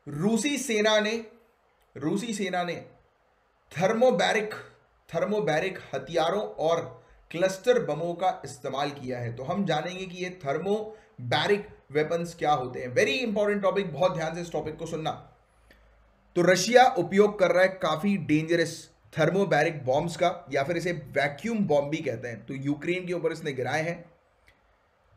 रूसी सेना ने रूसी सेना ने थर्मोबैरिक थर्मोबैरिक हथियारों और क्लस्टर बमों का इस्तेमाल किया है। तो हम जानेंगे कि ये थर्मोबैरिक वेपन्स क्या होते हैं। वेरी इंपॉर्टेंट टॉपिक, बहुत ध्यान से इस टॉपिक को सुनना। तो रशिया उपयोग कर रहा है काफी डेंजरस थर्मोबैरिक बॉम्ब्स का, या फिर इसे वैक्यूम बॉम्ब भी कहते हैं। तो यूक्रेन के ऊपर इसने गिराए हैं।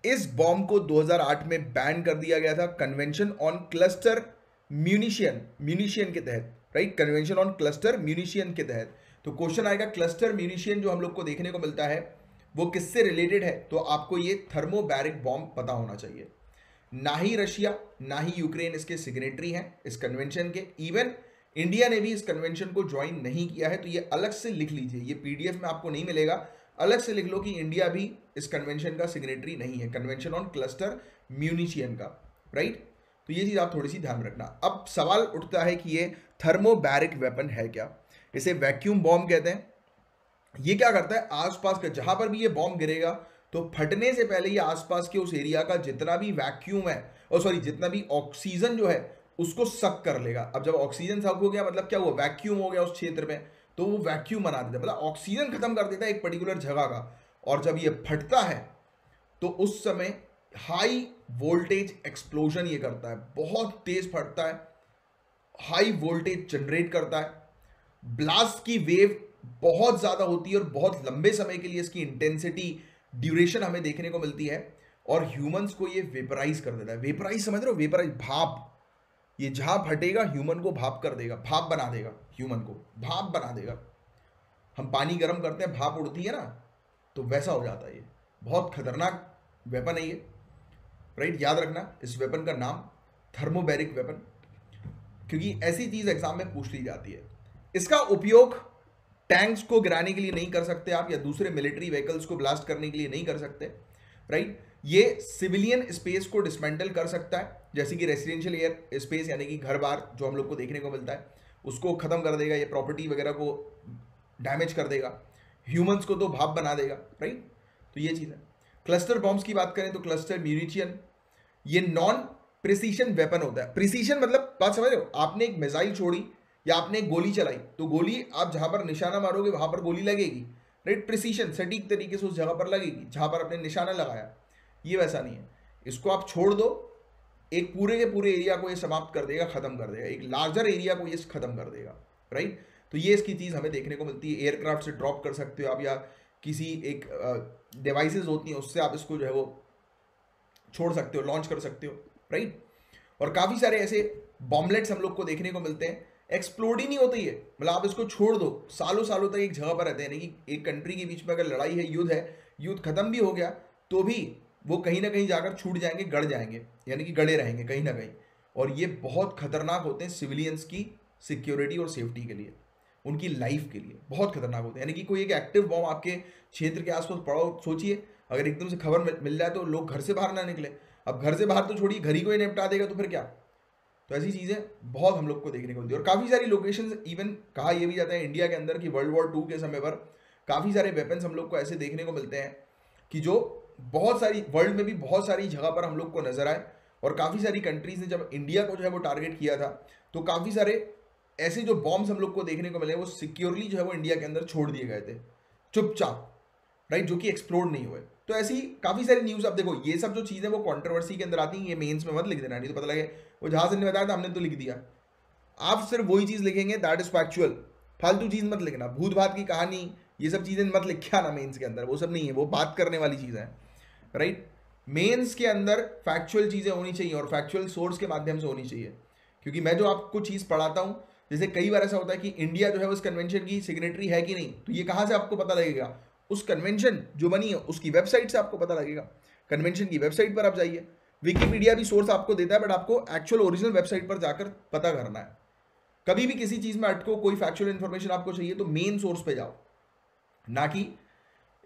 इस बॉम्ब को 2008 में बैन कर दिया गया था कन्वेंशन ऑन क्लस्टर म्यूनिशियन के तहत, राइट, कन्वेंशन ऑन क्लस्टर म्यूनिशियन के तहत। तो क्वेश्चन आएगा क्लस्टर म्यूनिशियन जो हम लोग को देखने को मिलता है वो किससे रिलेटेड है, तो आपको ये थर्मोबैरिक बॉम्ब पता होना चाहिए। ना ही रशिया ना ही यूक्रेन इसके सिग्नेटरी हैं इस कन्वेंशन के। इवन इंडिया ने भी इस कन्वेंशन को ज्वाइन नहीं किया है। तो ये अलग से लिख लीजिए, ये पीडीएफ में आपको नहीं मिलेगा, अलग से लिख लो कि इंडिया भी इस कन्वेंशन का सिग्नेटरी नहीं है, कन्वेंशन ऑन क्लस्टर म्यूनिशियन का, राइट। तो ये चीज आप थोड़ी सी ध्यान रखना। अब सवाल उठता है कि ये थर्मोबैरिक वेपन है क्या। इसे वैक्यूम बॉम्ब कहते हैं। ये क्या करता है, आसपास का जहां पर भी ये बॉम्ब गिरेगा तो फटने से पहले ये आसपास के उस एरिया का जितना भी वैक्यूम है, और सॉरी जितना भी ऑक्सीजन जो है उसको सक कर लेगा। अब जब ऑक्सीजन सक हो गया मतलब क्या हुआ, वैक्यूम हो गया उस क्षेत्र में, तो वो वैक्यूम बना देता है, मतलब ऑक्सीजन खत्म कर देता है एक पर्टिकुलर जगह का। और जब ये फटता है तो उस समय हाई वोल्टेज एक्सप्लोजन ये करता है, बहुत तेज फटता है, हाई वोल्टेज जनरेट करता है। ब्लास्ट की वेव बहुत ज्यादा होती है और बहुत लंबे समय के लिए इसकी इंटेंसिटी ड्यूरेशन हमें देखने को मिलती है। और ह्यूमंस को ये वेपराइज कर देता है। वेपराइज समझ रहे हो, वेपराइज, भाप। ये जहां फटेगा ह्यूमन को भाप कर देगा, भाप बना देगा, ह्यूमन को भाप बना देगा। हम पानी गर्म करते हैं, भाप उड़ती है ना, तो वैसा हो जाता है। ये बहुत खतरनाक वेपन है ये, राइट। याद रखना इस वेपन का नाम थर्मोबैरिक वेपन, क्योंकि ऐसी चीज एग्जाम में पूछ ली जाती है। इसका उपयोग टैंक्स को गिराने के लिए नहीं कर सकते आप, या दूसरे मिलिट्री व्हीकल्स को ब्लास्ट करने के लिए नहीं कर सकते, राइट। ये सिविलियन स्पेस को डिसमेंटल कर सकता है, जैसे कि रेसिडेंशियल एयर स्पेस यानी कि घर बार जो हम लोग को देखने को मिलता है उसको खत्म कर देगा, ये प्रॉपर्टी वगैरह को डैमेज कर देगा। ह्यूमंस को तो भाप बना देगा, राइट। तो ये चीज है। क्लस्टर बॉम्ब्स की बात करें तो क्लस्टर म्यूनिशियन ये नॉन प्रिसीशन वेपन होता है। प्रिसीशन मतलब बात समझ रहे हो, आपने एक मिसाइल छोड़ी या आपने एक गोली चलाई तो गोली आप जहां पर निशाना मारोगे वहां पर गोली लगेगी, राइट। प्रिसीशन सटीक तरीके से उस जगह पर लगेगी जहां पर आपने निशाना लगाया। ये वैसा नहीं है, इसको आप छोड़ दो, एक पूरे के पूरे एरिया को ये समाप्त कर देगा, खत्म कर देगा, एक लार्जर एरिया को ये खत्म कर देगा, राइट। तो ये इसकी चीज हमें देखने को मिलती है। एयरक्राफ्ट से ड्रॉप कर सकते हो आप, या किसी एक डिवाइसेस होती हैं उससे आप इसको जो है वो छोड़ सकते हो, लॉन्च कर सकते हो, राइट। और काफी सारे ऐसे बॉम्बलेट्स हम लोग को देखने को मिलते हैं, एक्सप्लोड ही नहीं होती है, मतलब आप इसको छोड़ दो सालों सालों तक एक जगह पर रहते हैं। यानी कि एक कंट्री के बीच में अगर लड़ाई है, युद्ध है, युद्ध खत्म भी हो गया तो भी वो कहीं ना कहीं जाकर छूट जाएंगे, गड़ जाएंगे, यानी कि गड़े रहेंगे कहीं ना कहीं। और ये बहुत खतरनाक होते हैं सिविलियंस की सिक्योरिटी और सेफ्टी के लिए, उनकी लाइफ के लिए बहुत खतरनाक होते हैं। यानी कि कोई एक एक्टिव बॉम्ब आपके क्षेत्र के आसपास पड़ा हो, सोचिए अगर एकदम से खबर मिल जाए तो लोग घर से बाहर ना निकले। अब घर से बाहर तो छोड़िए, घर ही को ही निपटा देगा तो फिर क्या। तो ऐसी चीजें बहुत हम लोग को देखने को मिलती है। और काफी सारी लोकेशंस, इवन कहा यह भी जाता है इंडिया के अंदर कि वर्ल्ड वॉर 2 के समय पर काफी सारे वेपन्स हम लोग को ऐसे देखने को मिलते हैं कि जो बहुत सारी वर्ल्ड में भी बहुत सारी जगह पर हम लोग को नजर आए। और काफी सारी कंट्रीज ने जब इंडिया को जो है वो टारगेट किया था तो काफी सारे ऐसे जो बॉम्ब्स हम लोग को देखने को मिले वो सिक्योरली जो है वो इंडिया के अंदर छोड़ दिए गए थे चुपचाप, राइट, जो कि एक्सप्लोड नहीं हुए। तो ऐसी काफी सारी न्यूज, अब देखो ये सब जो चीजें वो कंट्रोवर्सी के अंदर आती हैं, ये मेंस में मत लिख देना, नहीं तो पता लगे वो जहां ने बताया था हमने तो लिख दिया। आप सिर्फ वही चीज लिखेंगे दैट इज फैक्चुअल, फालतू चीज मत लिखना, भूत भात की कहानी ये सब चीजें मत लिखिए ना मेंस के अंदर, वो सब नहीं है, वो बात करने वाली चीज है, राइट। मेंस के अंदर फैक्चुअल चीजें होनी चाहिए और फैक्चुअल सोर्स के माध्यम से होनी चाहिए। क्योंकि मैं जो आपको चीज पढ़ाता हूं, जैसे कई बार ऐसा होता है कि इंडिया जो है उस कन्वेंशन की सिग्नेटरी है कि नहीं, तो ये कहां से आपको पता लगेगा, उस कन्वेंशन जो बनी है उसकी वेबसाइट से आपको पता लगेगा। कन्वेंशन की वेबसाइट पर आप जाइए, विकिपीडिया भी सोर्स आपको देता है बट आपको एक्चुअल ओरिजिनल वेबसाइट पर जाकर पता करना है। कभी भी किसी चीज में अटको, कोई फैक्चुअल इंफॉर्मेशन आपको चाहिए तो मेन सोर्स पे जाओ, ना कि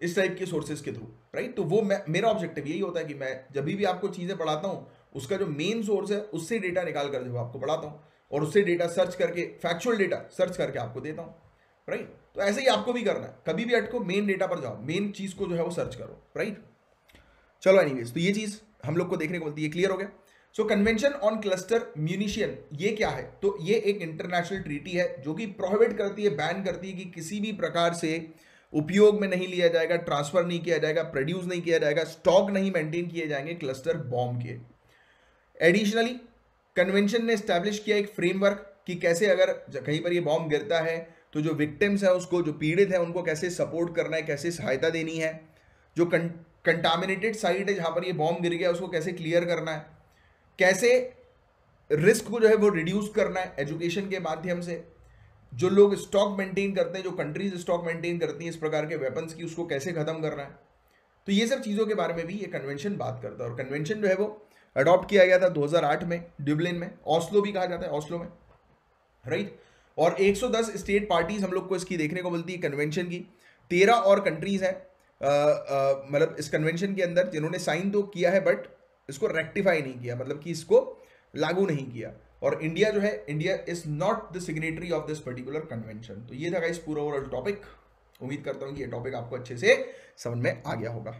इस टाइप के सोर्सेज के थ्रू, राइट। तो वो मेरा ऑब्जेक्टिव यही होता है कि मैं जब भी आपको चीजें पढ़ाता हूं उसका जो मेन सोर्स है उससे डेटा निकाल कर जो आपको पढ़ाता हूं और उससे डेटा सर्च करके, फैक्चुअल डेटा सर्च करके आपको देता हूं, राइट। तो ऐसे ही आपको भी करना है, कभी भी अटको मेन डेटा पर जाओ, मेन चीज को जो है वो सर्च करो, राइट। चलो एनीवेज, तो ये चीज हम लोग को देखने को मिलती है, क्लियर हो गया। सो कन्वेंशन ऑन क्लस्टर म्यूनिशन ये क्या है? तो ये एक इंटरनेशनल ट्रीटी है जो कि प्रोहिबिट करती है, बैन करती है कि किसी भी प्रकार से उपयोग में नहीं लिया जाएगा, ट्रांसफर नहीं किया जाएगा, प्रोड्यूस नहीं किया जाएगा, स्टॉक नहीं मेंटेन किए जाएंगे क्लस्टर बॉम्ब के। एडिशनली कन्वेंशन ने स्टैब्लिश किया एक फ्रेमवर्क कि कैसे अगर कहीं पर ये बॉम्ब गिरता है तो जो विक्टिम्स है उसको, जो पीड़ित है उनको कैसे सपोर्ट करना है, कैसे सहायता देनी है, जो कंटामिनेटेड साइट है जहां पर ये बॉम्ब गिर गया उसको कैसे क्लियर करना है, कैसे रिस्क को जो है वो रिड्यूस करना है एजुकेशन के माध्यम से, जो लोग स्टॉक मेंटेन करते हैं, जो कंट्रीज स्टॉक मेंटेन करती हैं इस प्रकार के वेपन्स की, उसको कैसे खत्म करना है। तो ये सब चीज़ों के बारे में भी ये कन्वेंशन बात करता है। और कन्वेंशन जो है वो अडॉप्ट किया गया था 2008 में ड्यूब्लिन में, ऑस्लो भी कहा जाता है, ऑस्लो में, राइट। और 110 स्टेट पार्टीज हम लोग को इसकी देखने को मिलती है कन्वेंशन की। 13 और कंट्रीज हैं मतलब इस कन्वेंशन के अंदर जिन्होंने साइन तो किया है बट इसको रेक्टिफाई नहीं किया, मतलब कि इसको लागू नहीं किया। और इंडिया जो है, India is not the signatory of this particular convention. तो ये था गाइस पूरा ओवरऑल टॉपिक। उम्मीद करता हूँ कि ये टॉपिक आपको अच्छे से समझ में आ गया होगा।